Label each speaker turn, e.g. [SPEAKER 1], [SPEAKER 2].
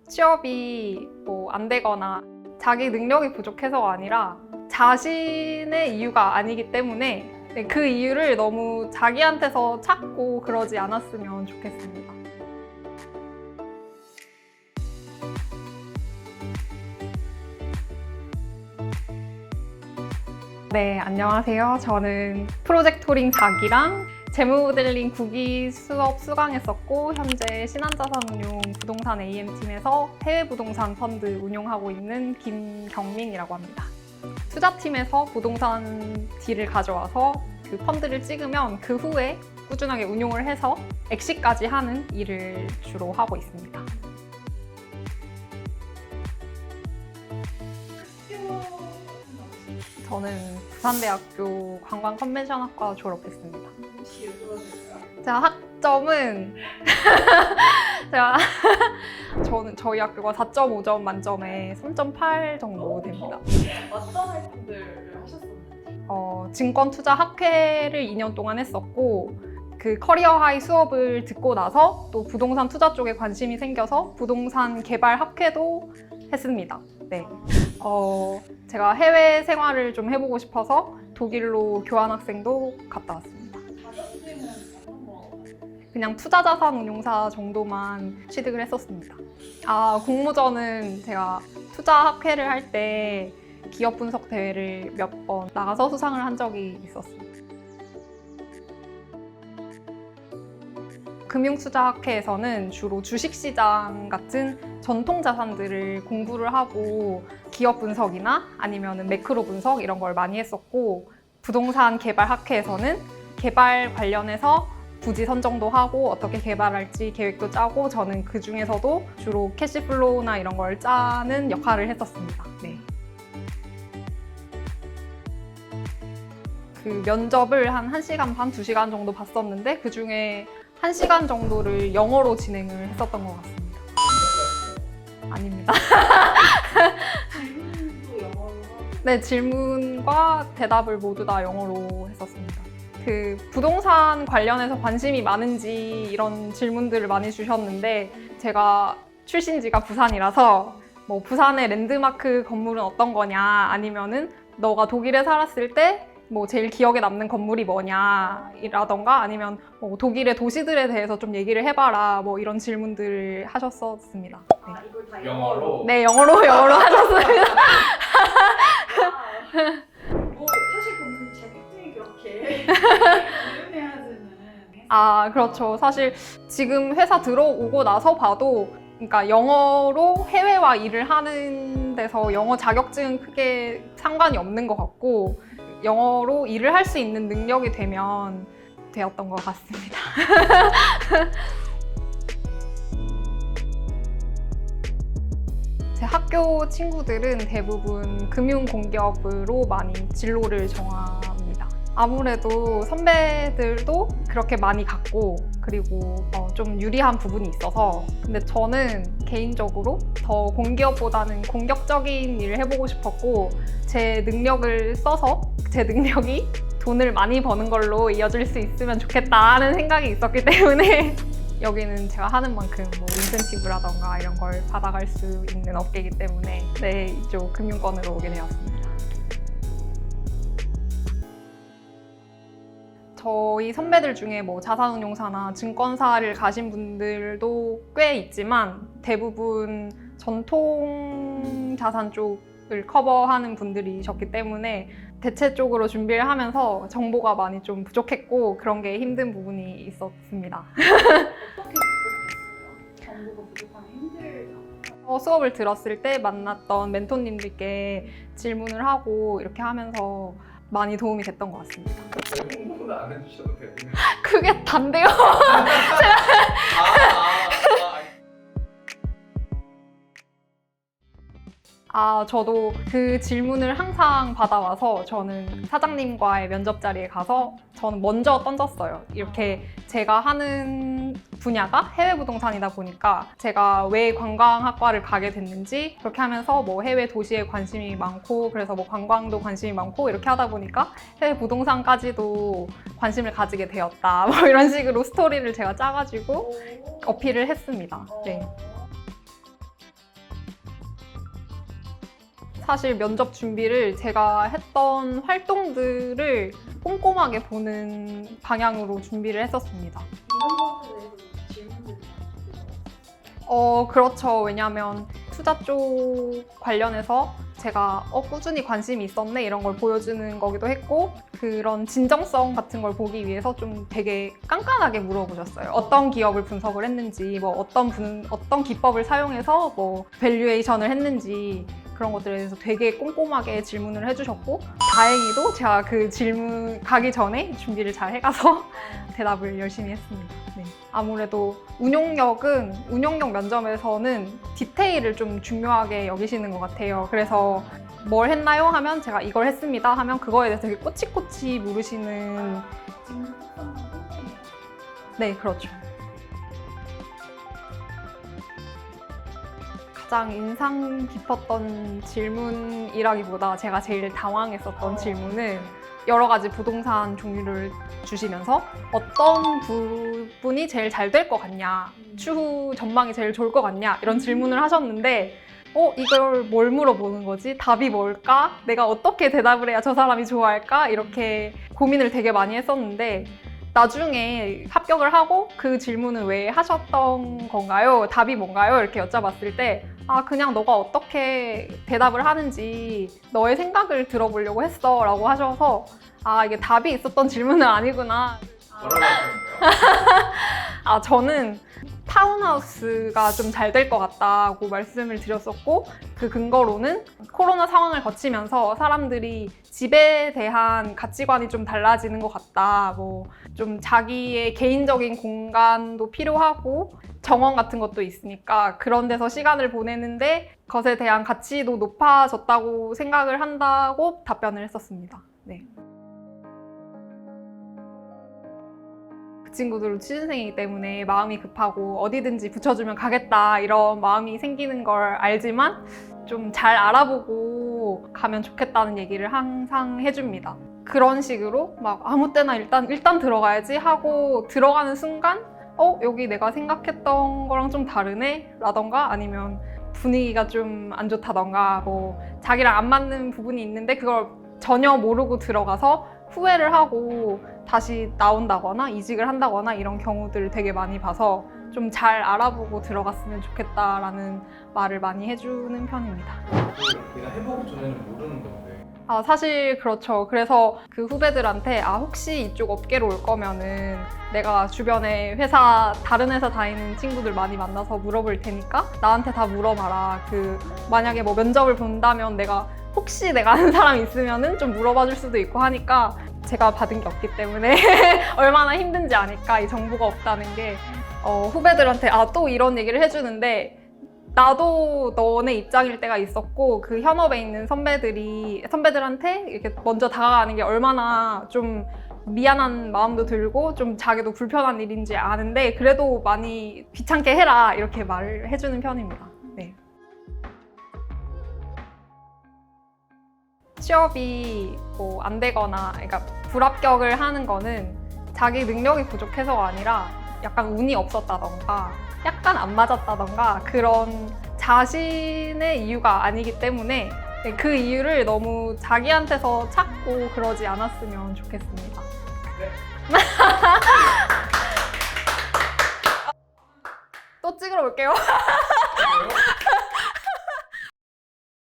[SPEAKER 1] 취업이 뭐 안 되거나 자기 능력이 부족해서가 아니라 자신의 이유가 아니기 때문에 그 이유를 너무 자기한테서 찾고 그러지 않았으면 좋겠습니다. 네, 안녕하세요. 저는 프로젝토링 4기랑 재무모델링 9기 수업 수강했었고 현재 신한자산운용 부동산 AM팀에서 해외 부동산 펀드 운용하고 있는 김경민이라고 합니다. 투자팀에서 부동산 딜을 가져와서 그 펀드를 찍으면 그 후에 꾸준하게 운용을 해서 엑시까지 하는 일을 주로 하고 있습니다. 저는 부산대학교 관광컨벤션학과 졸업했습니다.
[SPEAKER 2] 혹시 여쭤봐도 될까요?
[SPEAKER 1] 제가 학점은 저희 학교가 4.5점 만점에 3.8 정도 됩니다.
[SPEAKER 2] 어떤 활동들을 하셨었는지?
[SPEAKER 1] 증권투자학회를 2년 동안 했었고 그 커리어 하이 수업을 듣고 나서 또 부동산 투자 쪽에 관심이 생겨서 부동산 개발 학회도 했습니다. 네. 제가 해외 생활을 좀 해보고 싶어서 독일로 교환학생도 갔다 왔습니다.
[SPEAKER 2] 자격증은 어떤 거?
[SPEAKER 1] 그냥 투자자산운용사 정도만 취득을 했었습니다. 공모전은 제가 투자학회를 할 때 기업 분석 대회를 몇 번 나가서 수상을 한 적이 있었습니다. 금융투자학회에서는 주로 주식시장 같은 전통 자산들을 공부를 하고 기업 분석이나 아니면 매크로 분석 이런 걸 많이 했었고 부동산 개발 학회에서는 개발 관련해서 부지 선정도 하고 어떻게 개발할지 계획도 짜고 저는 그 중에서도 주로 캐시플로우나 이런 걸 짜는 역할을 했었습니다. 네. 그 면접을 한 1시간 반, 2시간 정도 봤었는데 그 중에 1시간 정도를 영어로 진행을 했었던 것 같습니다. 아닙니다.
[SPEAKER 2] 질문도 영어로 하고
[SPEAKER 1] 네, 질문과 대답을 모두 다 영어로 했었습니다. 그 부동산 관련해서 관심이 많은지 이런 질문들을 많이 주셨는데 제가 출신지가 부산이라서 뭐 부산의 랜드마크 건물은 어떤 거냐 아니면은 너가 독일에 살았을 때 뭐 제일 기억에 남는 건물이 뭐냐라던가 아니면 뭐 독일의 도시들에 대해서 좀 얘기를 해봐라 뭐 이런 질문들을 하셨었습니다. 네,
[SPEAKER 2] 이걸 다
[SPEAKER 3] 영어로?
[SPEAKER 1] 네 영어로 하셨습니다.
[SPEAKER 2] 뭐 사실 그럼 자격증이 그렇게 유명해야지는
[SPEAKER 1] 그렇죠. 사실 지금 회사 들어오고 나서 봐도 그러니까 영어로 해외와 일을 하는 데서 영어 자격증은 크게 상관이 없는 것 같고 영어로 일을 할 수 있는 능력이 되면 되었던 것 같습니다. 제 학교 친구들은 대부분 금융공기업으로 많이 진로를 정합니다. 아무래도 선배들도 그렇게 많이 갔고 그리고 좀 유리한 부분이 있어서 근데 저는 개인적으로 더 공기업보다는 공격적인 일을 해보고 싶었고 제 능력을 써서 제 능력이 돈을 많이 버는 걸로 이어질 수 있으면 좋겠다는 생각이 있었기 때문에 여기는 제가 하는 만큼 뭐 인센티브라던가 이런 걸 받아갈 수 있는 업계이기 때문에 네, 이쪽 금융권으로 오게 되었습니다. 저희 선배들 중에 뭐 자산운용사나 증권사를 가신 분들도 꽤 있지만 대부분 전통 자산 쪽을 커버하는 분들이셨기 때문에 대체 쪽으로 준비를 하면서 정보가 많이 좀 부족했고 그런 게 힘든 부분이 있었습니다.
[SPEAKER 2] 어떻게 부족했어요? 정보가 부족하면 힘들죠.
[SPEAKER 1] 수업을 들었을 때 만났던 멘토님들께 질문을 하고 이렇게 하면서 많이 도움이 됐던 것 같습니다.
[SPEAKER 3] 홍보는 안 해주셔도 돼요.
[SPEAKER 1] 그게 단데요. 저도 그 질문을 항상 받아와서 저는 사장님과의 면접 자리에 가서 저는 먼저 던졌어요. 이렇게 제가 하는 분야가 해외 부동산이다 보니까 제가 왜 관광학과를 가게 됐는지 그렇게 하면서 뭐 해외 도시에 관심이 많고 그래서 뭐 관광도 관심이 많고 이렇게 하다 보니까 해외 부동산까지도 관심을 가지게 되었다. 뭐 이런 식으로 스토리를 제가 짜가지고 어필을 했습니다. 네. 사실 면접 준비를 제가 했던 활동들을 꼼꼼하게 보는 방향으로 준비를 했었습니다.
[SPEAKER 2] 이런 것에 대해서 질문들이
[SPEAKER 1] 그렇죠. 왜냐하면 투자 쪽 관련해서 제가 꾸준히 관심이 있었네 이런 걸 보여주는 거기도 했고 그런 진정성 같은 걸 보기 위해서 좀 되게 깐깐하게 물어보셨어요. 어떤 기업을 분석을 했는지, 뭐 어떤 기법을 사용해서 뭐 밸류에이션을 했는지 그런 것들에 대해서 되게 꼼꼼하게 질문을 해주셨고 다행히도 제가 그 질문 가기 전에 준비를 잘 해가서 대답을 열심히 했습니다. 네. 아무래도 운용력 면접에서는 디테일을 좀 중요하게 여기시는 것 같아요. 그래서 뭘 했나요? 하면 제가 이걸 했습니다. 하면 그거에 대해서 되게 꼬치꼬치 물으시는
[SPEAKER 2] 질문 특성은 꼼꼼해요.
[SPEAKER 1] 네, 그렇죠. 가장 인상 깊었던 질문이라기보다 제가 제일 당황했었던 질문은 여러 가지 부동산 종류를 주시면서 어떤 부분이 제일 잘 될 것 같냐, 추후 전망이 제일 좋을 것 같냐 이런 질문을 하셨는데 이걸 뭘 물어보는 거지? 답이 뭘까? 내가 어떻게 대답을 해야 저 사람이 좋아할까? 이렇게 고민을 되게 많이 했었는데 나중에 합격을 하고 그 질문을 왜 하셨던 건가요? 답이 뭔가요? 이렇게 여쭤봤을 때 그냥 너가 어떻게 대답을 하는지 너의 생각을 들어보려고 했어 라고 하셔서 이게 답이 있었던 질문은 아니구나.
[SPEAKER 3] 뭐라고 하셨나요?
[SPEAKER 1] 저는 타운하우스가 좀 잘 될 것 같다고 말씀을 드렸었고 그 근거로는 코로나 상황을 거치면서 사람들이 집에 대한 가치관이 좀 달라지는 것 같다. 뭐 좀 자기의 개인적인 공간도 필요하고 정원 같은 것도 있으니까 그런 데서 시간을 보내는데 것에 대한 가치도 높아졌다고 생각을 한다고 답변을 했었습니다. 네. 그 친구들은 취준생이기 때문에 마음이 급하고 어디든지 붙여주면 가겠다 이런 마음이 생기는 걸 알지만 좀 잘 알아보고 가면 좋겠다는 얘기를 항상 해줍니다. 그런 식으로 막 아무 때나 일단 들어가야지 하고 들어가는 순간 여기 내가 생각했던 거랑 좀 다르네? 라던가 아니면 분위기가 좀 안 좋다던가 뭐 자기랑 안 맞는 부분이 있는데 그걸 전혀 모르고 들어가서 후회를 하고 다시 나온다거나 이직을 한다거나 이런 경우들을 되게 많이 봐서 좀 잘 알아보고 들어갔으면 좋겠다라는 말을 많이 해주는 편입니다.
[SPEAKER 3] 내가 해보기 전에는 모르는 건데.
[SPEAKER 1] 사실 그렇죠. 그래서 그 후배들한테 혹시 이쪽 업계로 올 거면은 내가 주변에 다른 회사 다니는 친구들 많이 만나서 물어볼 테니까 나한테 다 물어봐라. 만약에 뭐 면접을 본다면 혹시 내가 아는 사람 있으면은 좀 물어봐 줄 수도 있고 하니까 제가 받은 게 없기 때문에 얼마나 힘든지 아니까 이 정보가 없다는 게 후배들한테 또 이런 얘기를 해주는데 나도 너네 입장일 때가 있었고 그 현업에 있는 선배들한테 이렇게 먼저 다가가는 게 얼마나 좀 미안한 마음도 들고 좀 자기도 불편한 일인지 아는데 그래도 많이 귀찮게 해라 이렇게 말을 해주는 편입니다. 네. 취업이 뭐 안 되거나 그러니까 불합격을 하는 거는 자기 능력이 부족해서가 아니라 약간 운이 없었다던가 약간 안 맞았다던가 그런 자신의 이유가 아니기 때문에 그 이유를 너무 자기한테서 찾고 그러지 않았으면 좋겠습니다.
[SPEAKER 3] 네.
[SPEAKER 1] 또 찍으러 올게요.
[SPEAKER 3] 그래요?